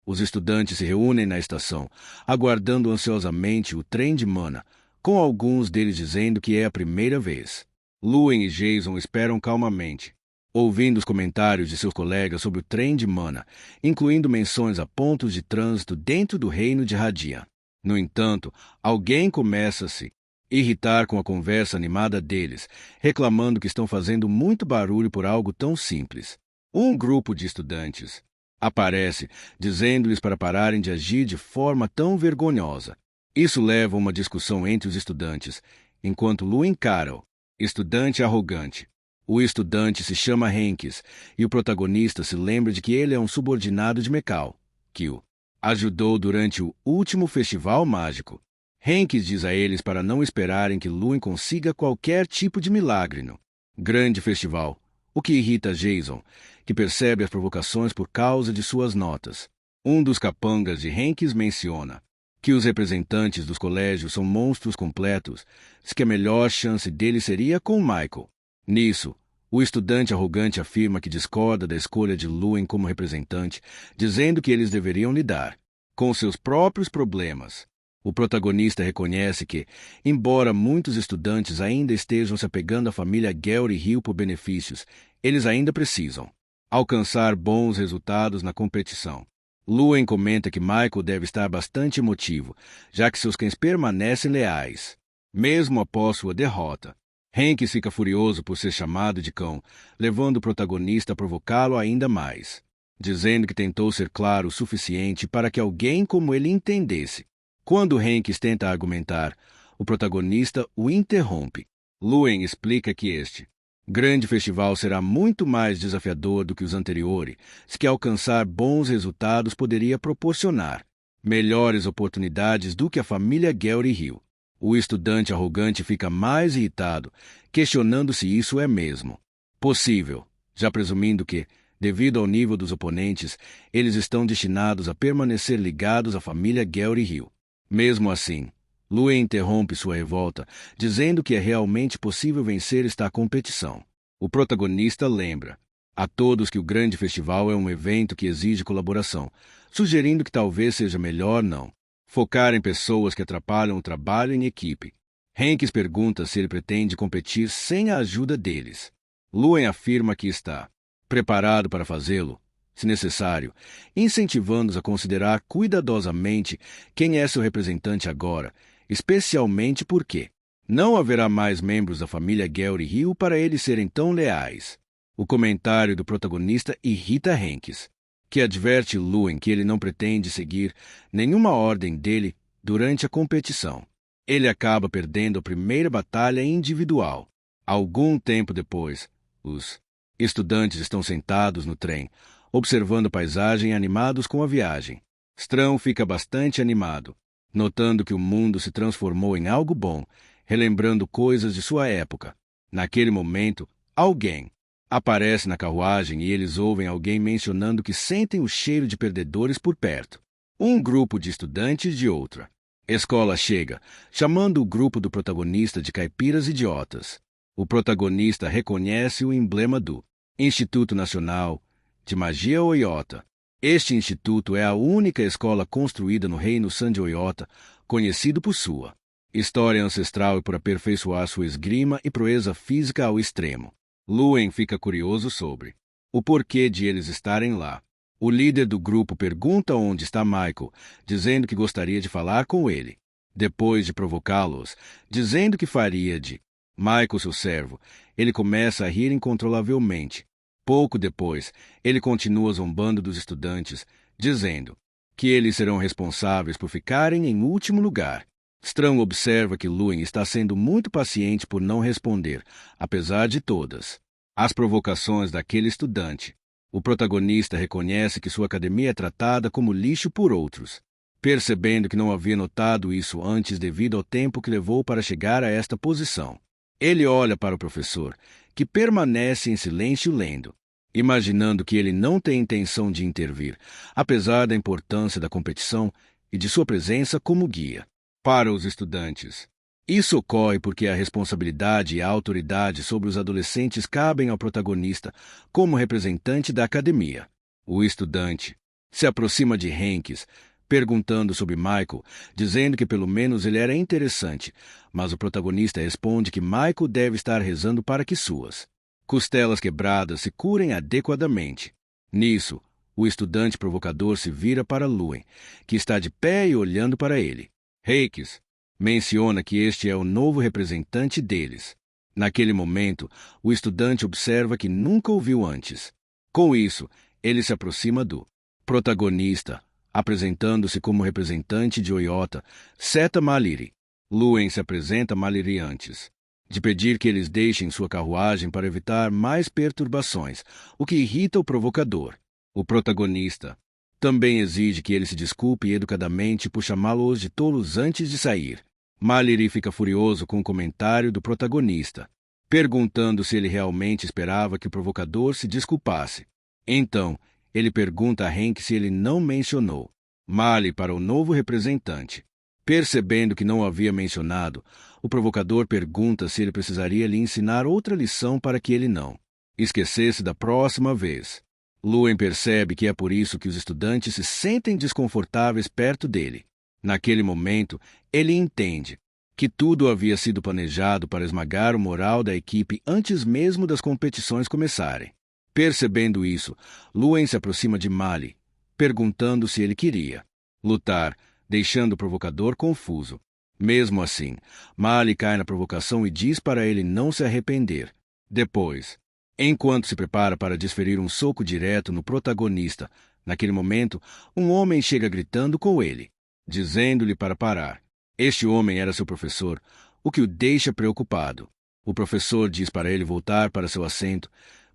Os estudantes se reúnem na estação, aguardando ansiosamente o trem de Mana, com alguns deles dizendo que é a primeira vez. Luen e Jason esperam calmamente, ouvindo os comentários de seus colegas sobre o trem de Mana, incluindo menções a pontos de trânsito dentro do reino de Radia. No entanto, alguém começa a se irritar com a conversa animada deles, reclamando que estão fazendo muito barulho por algo tão simples. Um grupo de estudantes aparece, dizendo-lhes para pararem de agir de forma tão vergonhosa. Isso leva a uma discussão entre os estudantes, enquanto Lu encara o estudante arrogante. O estudante se chama Hanks, e o protagonista se lembra de que ele é um subordinado de Mekal, que o ajudou durante o último festival mágico. Hanks diz a eles para não esperarem que Luen consiga qualquer tipo de milagre no grande festival, o que irrita Jason, que percebe as provocações por causa de suas notas. Um dos capangas de Hanks menciona que os representantes dos colégios são monstros completos, e que a melhor chance dele seria com Michael. Nisso, o estudante arrogante afirma que discorda da escolha de Luen como representante, dizendo que eles deveriam lidar com seus próprios problemas. O protagonista reconhece que, embora muitos estudantes ainda estejam se apegando à família Gary Hill por benefícios, eles ainda precisam alcançar bons resultados na competição. Luen comenta que Michael deve estar bastante emotivo, já que seus cães permanecem leais, mesmo após sua derrota. Hanks fica furioso por ser chamado de cão, levando o protagonista a provocá-lo ainda mais, dizendo que tentou ser claro o suficiente para que alguém como ele entendesse. Quando Hanks tenta argumentar, o protagonista o interrompe. Luen explica que este grande festival será muito mais desafiador do que os anteriores, que alcançar bons resultados poderia proporcionar melhores oportunidades do que a família Gary Hill. O estudante arrogante fica mais irritado, questionando se isso é mesmo possível, já presumindo que, devido ao nível dos oponentes, eles estão destinados a permanecer ligados à família Gary Hill. Mesmo assim, Luen interrompe sua revolta, dizendo que é realmente possível vencer esta competição. O protagonista lembra a todos que o grande festival é um evento que exige colaboração, sugerindo que talvez seja melhor não focar em pessoas que atrapalham o trabalho em equipe. Hanks pergunta se ele pretende competir sem a ajuda deles. Luen afirma que está preparado para fazê-lo, se necessário, incentivando-os a considerar cuidadosamente quem é seu representante agora, especialmente porque não haverá mais membros da família Gary Hill para eles serem tão leais. O comentário do protagonista irrita Hanks, que adverte Luen que ele não pretende seguir nenhuma ordem dele durante a competição. Ele acaba perdendo a primeira batalha individual. Algum tempo depois, os estudantes estão sentados no trem, observando a paisagem e animados com a viagem. Strão fica bastante animado, notando que o mundo se transformou em algo bom, relembrando coisas de sua época. Naquele momento, alguém aparece na carruagem e eles ouvem alguém mencionando que sentem o cheiro de perdedores por perto. Um grupo de estudantes de outra escola chega, chamando o grupo do protagonista de caipiras idiotas. O protagonista reconhece o emblema do Instituto Nacional de Magia Oyota. Este instituto é a única escola construída no Reino San de Oyota, conhecido por sua história ancestral e por aperfeiçoar sua esgrima e proeza física ao extremo. Luen fica curioso sobre o porquê de eles estarem lá. O líder do grupo pergunta onde está Michael, dizendo que gostaria de falar com ele. Depois de provocá-los, dizendo que faria de Michael seu servo, ele começa a rir incontrolavelmente. Pouco depois, ele continua zombando dos estudantes, dizendo que eles serão responsáveis por ficarem em último lugar. Strão observa que Luen está sendo muito paciente por não responder, apesar de todas as provocações daquele estudante. O protagonista reconhece que sua academia é tratada como lixo por outros, percebendo que não havia notado isso antes devido ao tempo que levou para chegar a esta posição. Ele olha para o professor, que permanece em silêncio lendo, imaginando que ele não tem intenção de intervir, apesar da importância da competição e de sua presença como guia para os estudantes. Isso ocorre porque a responsabilidade e a autoridade sobre os adolescentes cabem ao protagonista como representante da academia. O estudante Se aproxima de Hanks, perguntando sobre Michael, dizendo que pelo menos ele era interessante, mas o protagonista responde que Michael deve estar rezando para que suas costelas quebradas se curem adequadamente. Nisso, o estudante provocador se vira para Luen, que está de pé e olhando para ele. Hanks menciona que este é o novo representante deles. Naquele momento, o estudante observa que nunca o viu antes. Com isso, ele se aproxima do protagonista, apresentando-se como representante de Oyota, Seta Maliri. Luen se apresenta a Maliri antes de pedir que eles deixem sua carruagem para evitar mais perturbações, o que irrita o provocador. O protagonista também exige que ele se desculpe educadamente por chamá-los de tolos antes de sair. Maliri fica furioso com o comentário do protagonista, perguntando se ele realmente esperava que o provocador se desculpasse. Então, ele pergunta a Hank se ele não mencionou Mali para o novo representante. Percebendo que não havia mencionado, o provocador pergunta se ele precisaria lhe ensinar outra lição para que ele não esquecesse da próxima vez. Luen percebe que é por isso que os estudantes se sentem desconfortáveis perto dele. Naquele momento, ele entende que tudo havia sido planejado para esmagar o moral da equipe antes mesmo das competições começarem. Percebendo isso, Luen se aproxima de Mali, perguntando se ele queria lutar, deixando o provocador confuso. Mesmo assim, Mali cai na provocação e diz para ele não se arrepender. Depois, enquanto se prepara para desferir um soco direto no protagonista, naquele momento, um homem chega gritando com ele, dizendo-lhe para parar. Este homem era seu professor, o que o deixa preocupado. O professor diz para ele voltar para seu assento,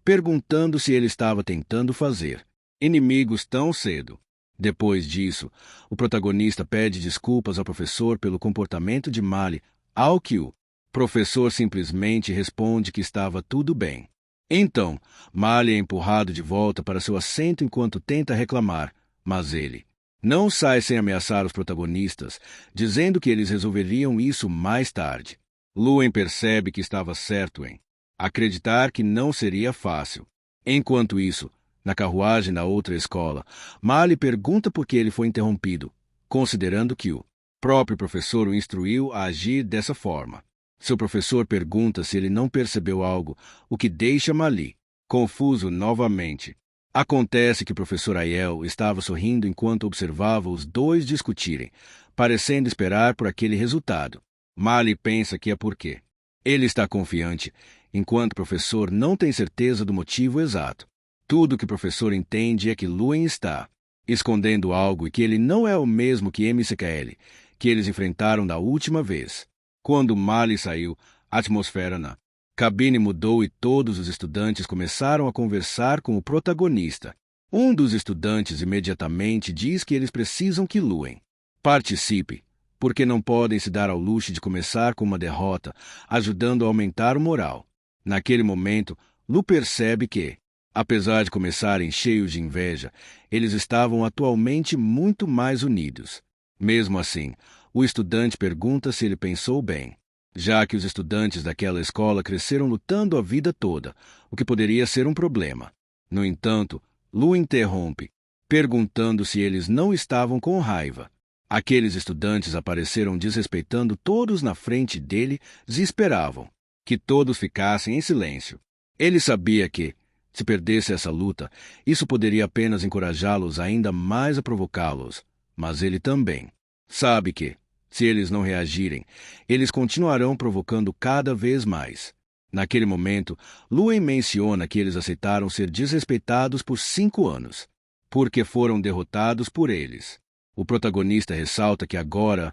perguntando se ele estava tentando fazer inimigos tão cedo. Depois disso, o protagonista pede desculpas ao professor pelo comportamento de Mali, ao que o professor simplesmente responde que estava tudo bem. Então, Mali é empurrado de volta para seu assento enquanto tenta reclamar, mas ele não sai sem ameaçar os protagonistas, dizendo que eles resolveriam isso mais tarde. Luen percebe que estava certo em acreditar que não seria fácil. Enquanto isso, na carruagem da outra escola, Mali pergunta por que ele foi interrompido, considerando que o próprio professor o instruiu a agir dessa forma. Seu professor pergunta se ele não percebeu algo, o que deixa Mali confuso novamente. Acontece que o professor Aiel estava sorrindo enquanto observava os dois discutirem, parecendo esperar por aquele resultado. Mali pensa que é porque ele está confiante, enquanto o professor não tem certeza do motivo exato. Tudo que o professor entende é que Luen está escondendo algo e que ele não é o mesmo que MCKL, que eles enfrentaram da última vez. Quando Mali saiu, a atmosfera na cabine mudou e todos os estudantes começaram a conversar com o protagonista. Um dos estudantes imediatamente diz que eles precisam que Luen participe, porque não podem se dar ao luxo de começar com uma derrota, ajudando a aumentar o moral. Naquele momento, Lu percebe que, apesar de começarem cheios de inveja, eles estavam atualmente muito mais unidos. Mesmo assim, o estudante pergunta se ele pensou bem, já que os estudantes daquela escola cresceram lutando a vida toda, o que poderia ser um problema. No entanto, Lu interrompe, perguntando se eles não estavam com raiva. Aqueles estudantes apareceram desrespeitando todos na frente dele e esperavam que todos ficassem em silêncio. Ele sabia que, se perdesse essa luta, isso poderia apenas encorajá-los ainda mais a provocá-los, mas ele também sabe que, se eles não reagirem, eles continuarão provocando cada vez mais. Naquele momento, Luen menciona que eles aceitaram ser desrespeitados por 5 anos, porque foram derrotados por eles. O protagonista ressalta que agora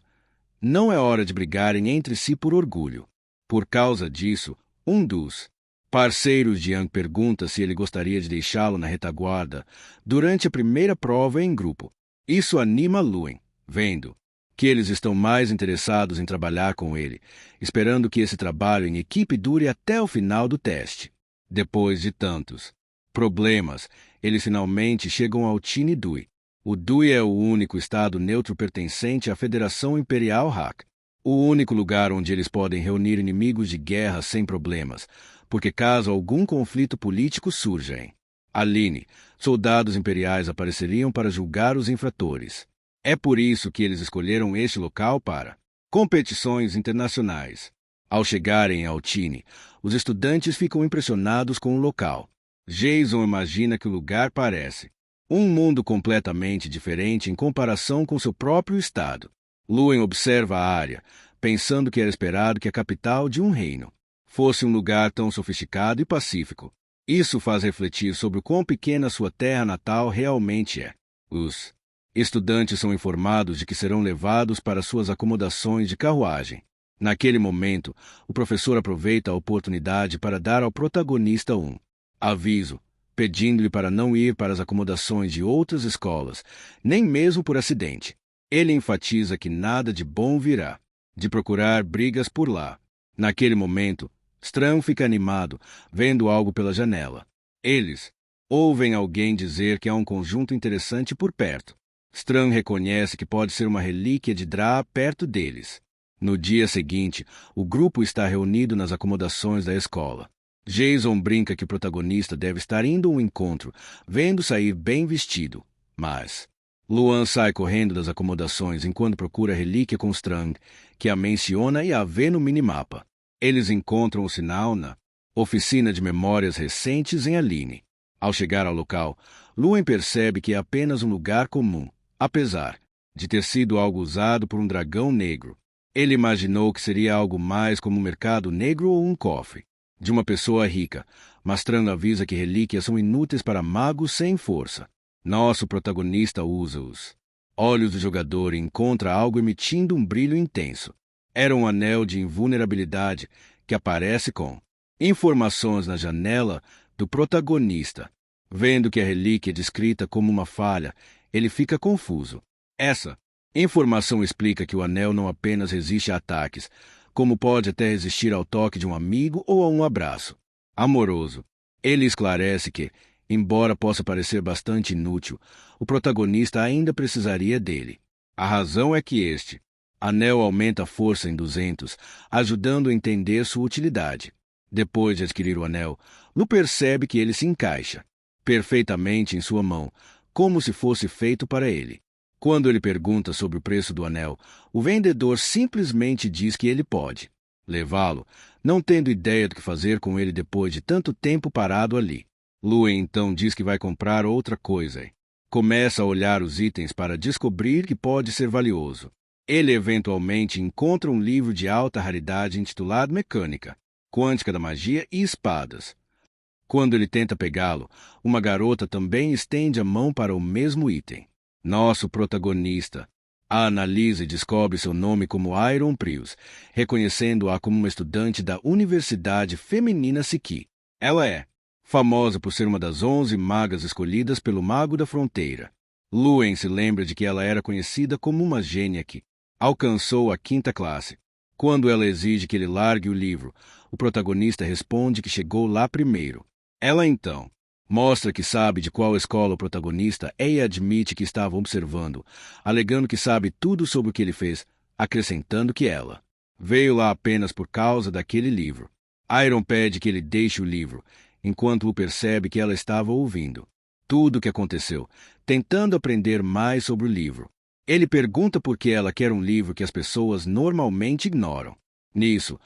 não é hora de brigarem entre si por orgulho. Por causa disso, um dos parceiros de Yang pergunta se ele gostaria de deixá-lo na retaguarda durante a primeira prova em grupo. Isso anima Luen, vendo que eles estão mais interessados em trabalhar com ele, esperando que esse trabalho em equipe dure até o final do teste. Depois de tantos problemas, eles finalmente chegam ao Tini Dui. O Dui é o único estado neutro pertencente à Federação Imperial Hack, o único lugar onde eles podem reunir inimigos de guerra sem problemas, porque caso algum conflito político surja em Aline, soldados imperiais apareceriam para julgar os infratores. É por isso que eles escolheram este local para competições internacionais. Ao chegarem em Altine, os estudantes ficam impressionados com o local. Jason imagina que o lugar parece um mundo completamente diferente em comparação com seu próprio estado. Luen observa a área, pensando que era esperado que a capital de um reino fosse um lugar tão sofisticado e pacífico. Isso faz refletir sobre o quão pequena sua terra natal realmente é. Os estudantes são informados de que serão levados para suas acomodações de carruagem. Naquele momento, o professor aproveita a oportunidade para dar ao protagonista um aviso, pedindo-lhe para não ir para as acomodações de outras escolas, nem mesmo por acidente. Ele enfatiza que nada de bom virá de procurar brigas por lá. Naquele momento, Strang fica animado, vendo algo pela janela. Eles ouvem alguém dizer que há um conjunto interessante por perto. Strang reconhece que pode ser uma relíquia de Dra perto deles. No dia seguinte, o grupo está reunido nas acomodações da escola. Jason brinca que o protagonista deve estar indo a um encontro, vendo sair bem vestido. Mas Luan sai correndo das acomodações enquanto procura a relíquia com Strang, que a menciona e a vê no minimapa. Eles encontram o sinal na oficina de memórias recentes em Aline. Ao chegar ao local, Luan percebe que é apenas um lugar comum, apesar de ter sido algo usado por um dragão negro. Ele imaginou que seria algo mais como um mercado negro ou um cofre de uma pessoa rica, mas Strang avisa que relíquias são inúteis para magos sem força. Nosso protagonista usa os olhos do jogador e encontra algo emitindo um brilho intenso. Era um anel de invulnerabilidade que aparece com informações na janela do protagonista. Vendo que a relíquia é descrita como uma falha, ele fica confuso. Essa informação explica que o anel não apenas resiste a ataques, como pode até resistir ao toque de um amigo ou a um abraço amoroso. Ele esclarece que, embora possa parecer bastante inútil, o protagonista ainda precisaria dele. A razão é que este anel aumenta a força em 200, ajudando a entender sua utilidade. Depois de adquirir o anel, Lu percebe que ele se encaixa perfeitamente em sua mão, como se fosse feito para ele. Quando ele pergunta sobre o preço do anel, o vendedor simplesmente diz que ele pode levá-lo, não tendo ideia do que fazer com ele depois de tanto tempo parado ali. Luen então diz que vai comprar outra coisa e começa a olhar os itens para descobrir que pode ser valioso. Ele eventualmente encontra um livro de alta raridade intitulado Mecânica Quântica da Magia e Espadas. Quando ele tenta pegá-lo, uma garota também estende a mão para o mesmo item. Nosso protagonista a analisa e descobre seu nome como Iron Prius, reconhecendo-a como uma estudante da Universidade Feminina Siki. Ela é famosa por ser uma das 11 magas escolhidas pelo Mago da Fronteira. Luen se lembra de que ela era conhecida como uma gênia que alcançou a 5ª classe. Quando ela exige que ele largue o livro, o protagonista responde que chegou lá primeiro. Ela então mostra que sabe de qual escola o protagonista é e admite que estava observando, alegando que sabe tudo sobre o que ele fez, acrescentando que ela veio lá apenas por causa daquele livro. Iron pede que ele deixe o livro, enquanto o percebe que ela estava ouvindo tudo o que aconteceu, tentando aprender mais sobre o livro. Ele pergunta por que ela quer um livro que as pessoas normalmente ignoram. Nisso,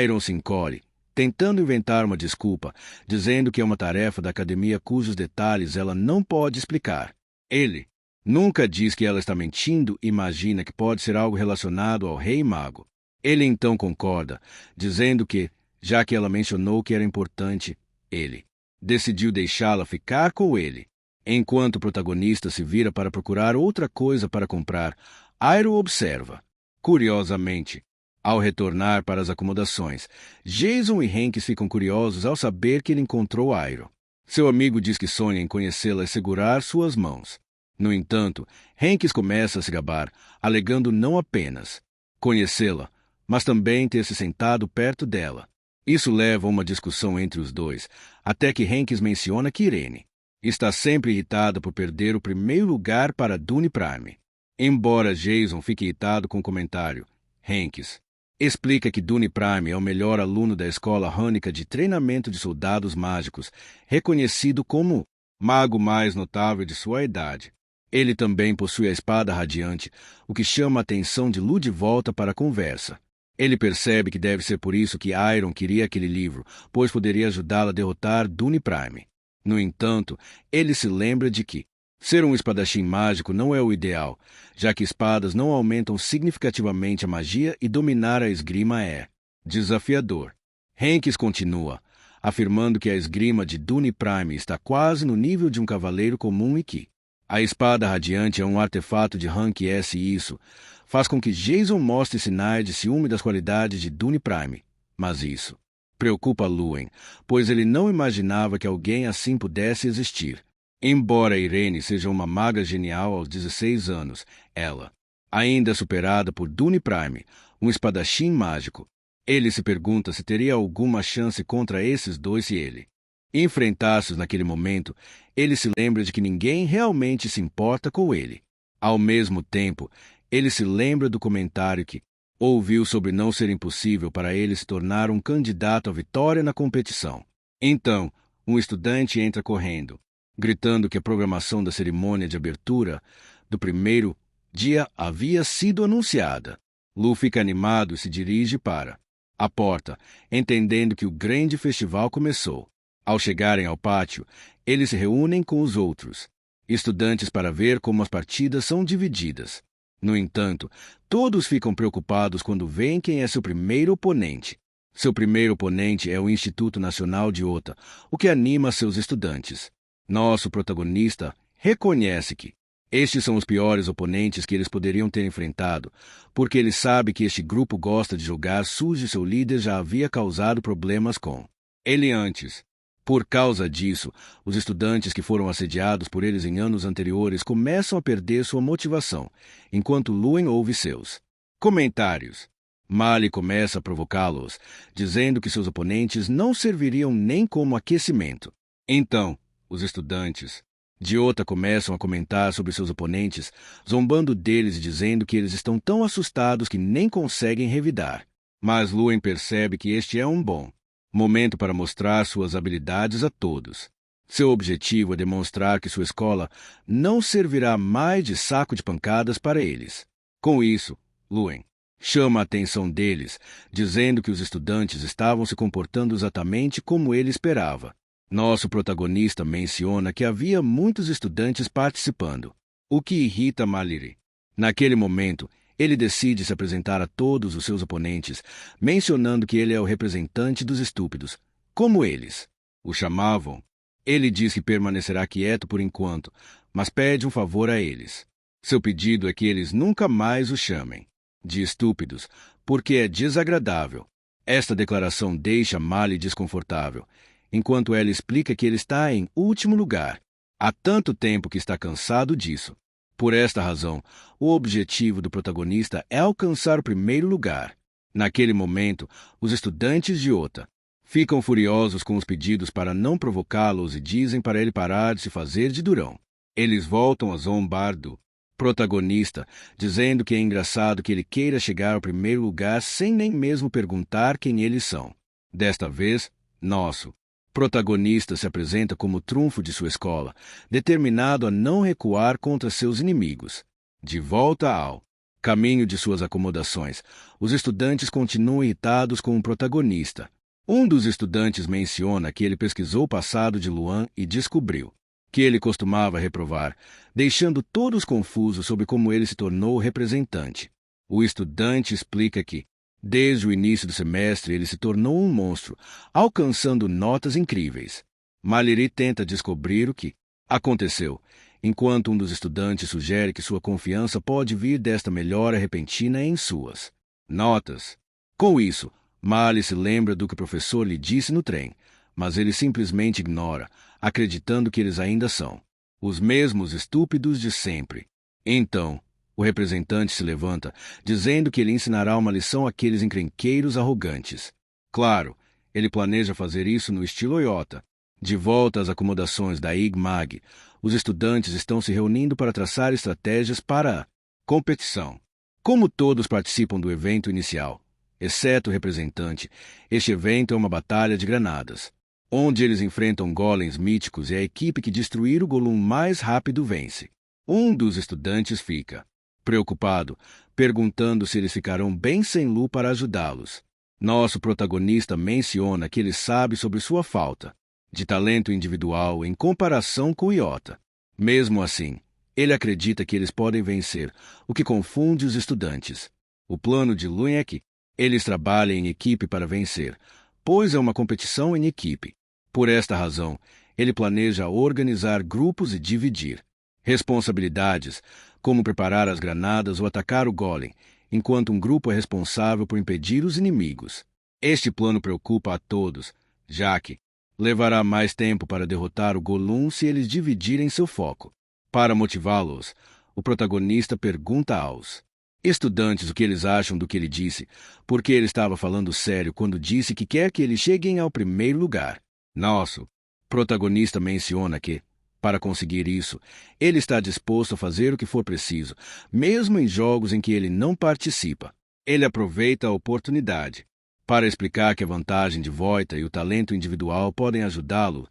Iron se encolhe, tentando inventar uma desculpa, dizendo que é uma tarefa da academia cujos detalhes ela não pode explicar. Ele nunca diz que ela está mentindo e imagina que pode ser algo relacionado ao Rei Mago. Ele então concorda, dizendo que, já que ela mencionou que era importante, ele decidiu deixá-la ficar com ele. Enquanto o protagonista se vira para procurar outra coisa para comprar, Iroh observa. Curiosamente, ao retornar para as acomodações, Jason e Hanks ficam curiosos ao saber que ele encontrou Iroh. Seu amigo diz que sonha em conhecê-la e segurar suas mãos. No entanto, Hanks começa a se gabar, alegando não apenas conhecê-la, mas também ter se sentado perto dela. Isso leva a uma discussão entre os dois, até que Hanks menciona que Irene está sempre irritada por perder o primeiro lugar para Dune Prime. Embora Jason fique irritado com o comentário, Hanks explica que Dune Prime é o melhor aluno da escola Hanukkah de treinamento de soldados mágicos, reconhecido como mago mais notável de sua idade. Ele também possui a espada radiante, o que chama a atenção de Lu de volta para a conversa. Ele percebe que deve ser por isso que Iron queria aquele livro, pois poderia ajudá-la a derrotar Dune Prime. No entanto, ele se lembra de que ser um espadachim mágico não é o ideal, já que espadas não aumentam significativamente a magia e dominar a esgrima é desafiador. Hanks continua, afirmando que a esgrima de Dune Prime está quase no nível de um cavaleiro comum e que a espada radiante é um artefato de Rank S e isso faz com que Jason mostre sinais de ciúme das qualidades de Dune Prime. Mas isso preocupa Lúen, pois ele não imaginava que alguém assim pudesse existir. Embora Irene seja uma maga genial aos 16 anos, ela ainda é superada por Dune Prime, um espadachim mágico. Ele se pergunta se teria alguma chance contra esses dois se ele enfrentasse-os naquele momento. Ele se lembra de que ninguém realmente se importa com ele. Ao mesmo tempo, ele se lembra do comentário que ouviu sobre não ser impossível para ele se tornar um candidato à vitória na competição. Então, um estudante entra correndo, gritando que a programação da cerimônia de abertura do primeiro dia havia sido anunciada. Lu fica animado e se dirige para a porta, entendendo que o grande festival começou. Ao chegarem ao pátio, eles se reúnem com os outros estudantes para ver como as partidas são divididas. No entanto, todos ficam preocupados quando veem quem é seu primeiro oponente. Seu primeiro oponente é o Instituto Nacional de Ota, o que anima seus estudantes. Nosso protagonista reconhece que estes são os piores oponentes que eles poderiam ter enfrentado, porque ele sabe que este grupo gosta de jogar sujo e seu líder já havia causado problemas com ele antes. Por causa disso, os estudantes que foram assediados por eles em anos anteriores começam a perder sua motivação, enquanto Lúen ouve seus comentários. Mali começa a provocá-los, dizendo que seus oponentes não serviriam nem como aquecimento. Então, os estudantes de Ota começam a comentar sobre seus oponentes, zombando deles e dizendo que eles estão tão assustados que nem conseguem revidar. Mas Lúen percebe que este é um bom momento para mostrar suas habilidades a todos. Seu objetivo é demonstrar que sua escola não servirá mais de saco de pancadas para eles. Com isso, Lúen chama a atenção deles, dizendo que os estudantes estavam se comportando exatamente como ele esperava. Nosso protagonista menciona que havia muitos estudantes participando, o que irrita Mallory. Naquele momento, ele decide se apresentar a todos os seus oponentes, mencionando que ele é o representante dos estúpidos, como eles o chamavam. Ele diz que permanecerá quieto por enquanto, mas pede um favor a eles. Seu pedido é que eles nunca mais o chamem de estúpidos, porque é desagradável. Esta declaração deixa Mali desconfortável, enquanto ela explica que ele está em último lugar. Há tanto tempo que está cansado disso. Por esta razão, o objetivo do protagonista é alcançar o primeiro lugar. Naquele momento, os estudantes de Ota ficam furiosos com os pedidos para não provocá-los e dizem para ele parar de se fazer de durão. Eles voltam a zombar do protagonista, dizendo que é engraçado que ele queira chegar ao primeiro lugar sem nem mesmo perguntar quem eles são. Desta vez, nosso protagonista se apresenta como o trunfo de sua escola, determinado a não recuar contra seus inimigos. De volta ao caminho de suas acomodações, os estudantes continuam irritados com o protagonista. Um dos estudantes menciona que ele pesquisou o passado de Luan e descobriu que ele costumava reprovar, deixando todos confusos sobre como ele se tornou representante. O estudante explica que, desde o início do semestre, ele se tornou um monstro, alcançando notas incríveis. Mallory tenta descobrir o que aconteceu, enquanto um dos estudantes sugere que sua confiança pode vir desta melhora repentina em suas notas. Com isso, Mali se lembra do que o professor lhe disse no trem, mas ele simplesmente ignora, acreditando que eles ainda são os mesmos estúpidos de sempre. Então, o representante se levanta, dizendo que ele ensinará uma lição àqueles encrenqueiros arrogantes. Claro, ele planeja fazer isso no estilo Iota. De volta às acomodações da Ig-Mag, os estudantes estão se reunindo para traçar estratégias para a competição. Como todos participam do evento inicial, exceto o representante, este evento é uma batalha de granadas. onde eles enfrentam golems míticos e a equipe que destruir o Golum mais rápido vence. Um dos estudantes fica preocupado, perguntando se eles ficarão bem sem Lu para ajudá-los. Nosso protagonista menciona que ele sabe sobre sua falta de talento individual em comparação com Iota. Mesmo assim, ele acredita que eles podem vencer, o que confunde os estudantes. O plano de Lu é que eles trabalhem em equipe para vencer, pois é uma competição em equipe. Por esta razão, ele planeja organizar grupos e dividir responsabilidades, como preparar as granadas ou atacar o golem, enquanto um grupo é responsável por impedir os inimigos. Este plano preocupa a todos, já que levará mais tempo para derrotar o Golum se eles dividirem seu foco. Para motivá-los, o protagonista pergunta aos estudantes o que eles acham do que ele disse, porque ele estava falando sério quando disse que quer que eles cheguem ao primeiro lugar. Nosso protagonista menciona que, para conseguir isso, ele está disposto a fazer o que for preciso, mesmo em jogos em que ele não participa. Ele aproveita a oportunidade para explicar que a vantagem de Voita e o talento individual podem ajudá-lo,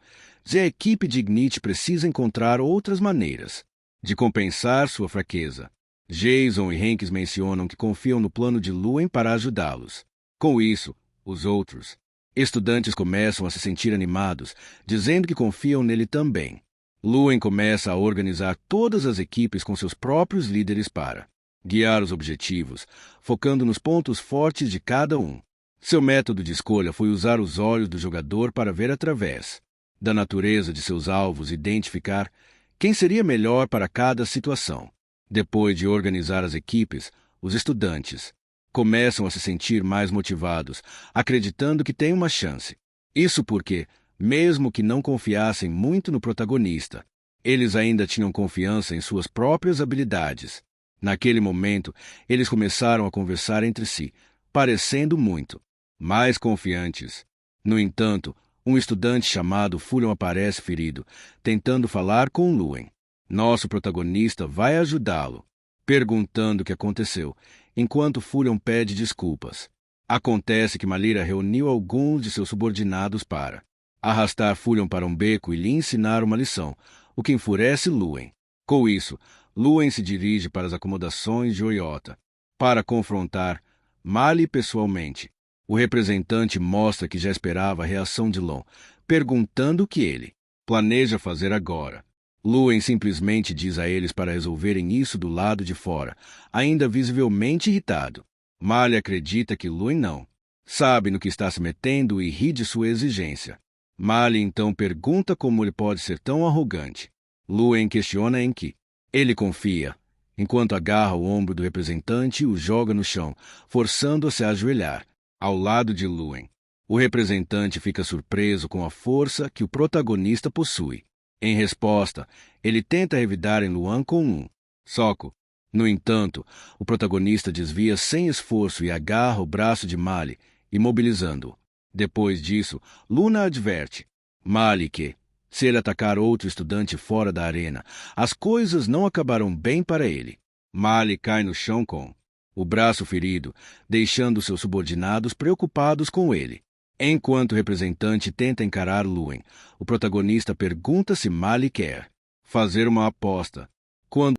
e a equipe de Ignite precisa encontrar outras maneiras de compensar sua fraqueza. Jason e Hanks mencionam que confiam no plano de Luen para ajudá-los. Com isso, os outros estudantes começam a se sentir animados, dizendo que confiam nele também. Luen começa a organizar todas as equipes com seus próprios líderes para guiar os objetivos, focando nos pontos fortes de cada um. Seu método de escolha foi usar os olhos do jogador para ver através da natureza de seus alvos e identificar quem seria melhor para cada situação. Depois de organizar as equipes, os estudantes começam a se sentir mais motivados, acreditando que têm uma chance. Isso porque, mesmo que não confiassem muito no protagonista, eles ainda tinham confiança em suas próprias habilidades. Naquele momento, eles começaram a conversar entre si, parecendo muito mais confiantes. No entanto, um estudante chamado Fulion aparece ferido, tentando falar com Luen. Nosso protagonista vai ajudá-lo, perguntando o que aconteceu, enquanto Fulion pede desculpas. Acontece que Malira reuniu alguns de seus subordinados para arrastar Fulion para um beco e lhe ensinar uma lição, o que enfurece Luen. Com isso, Luen se dirige para as acomodações de Oyota para confrontar Mali pessoalmente. O representante mostra que já esperava a reação de Lon, perguntando o que ele planeja fazer agora. Luen simplesmente diz a eles para resolverem isso do lado de fora, ainda visivelmente irritado. Mali acredita que Luen não sabe no que está se metendo e ri de sua exigência. Mali então pergunta como ele pode ser tão arrogante. Luen questiona em que ele confia, enquanto agarra o ombro do representante e o joga no chão, forçando-o a se ajoelhar ao lado de Luen. O representante fica surpreso com a força que o protagonista possui. Em resposta, ele tenta revidar em Luan com um soco. No entanto, o protagonista desvia sem esforço e agarra o braço de Mali, imobilizando-o. Depois disso, Luna adverte Mali que, se ele atacar outro estudante fora da arena, as coisas não acabarão bem para ele. Mali cai no chão com o braço ferido, deixando seus subordinados preocupados com ele. Enquanto o representante tenta encarar Luen, o protagonista pergunta se Mali quer fazer uma aposta. Quando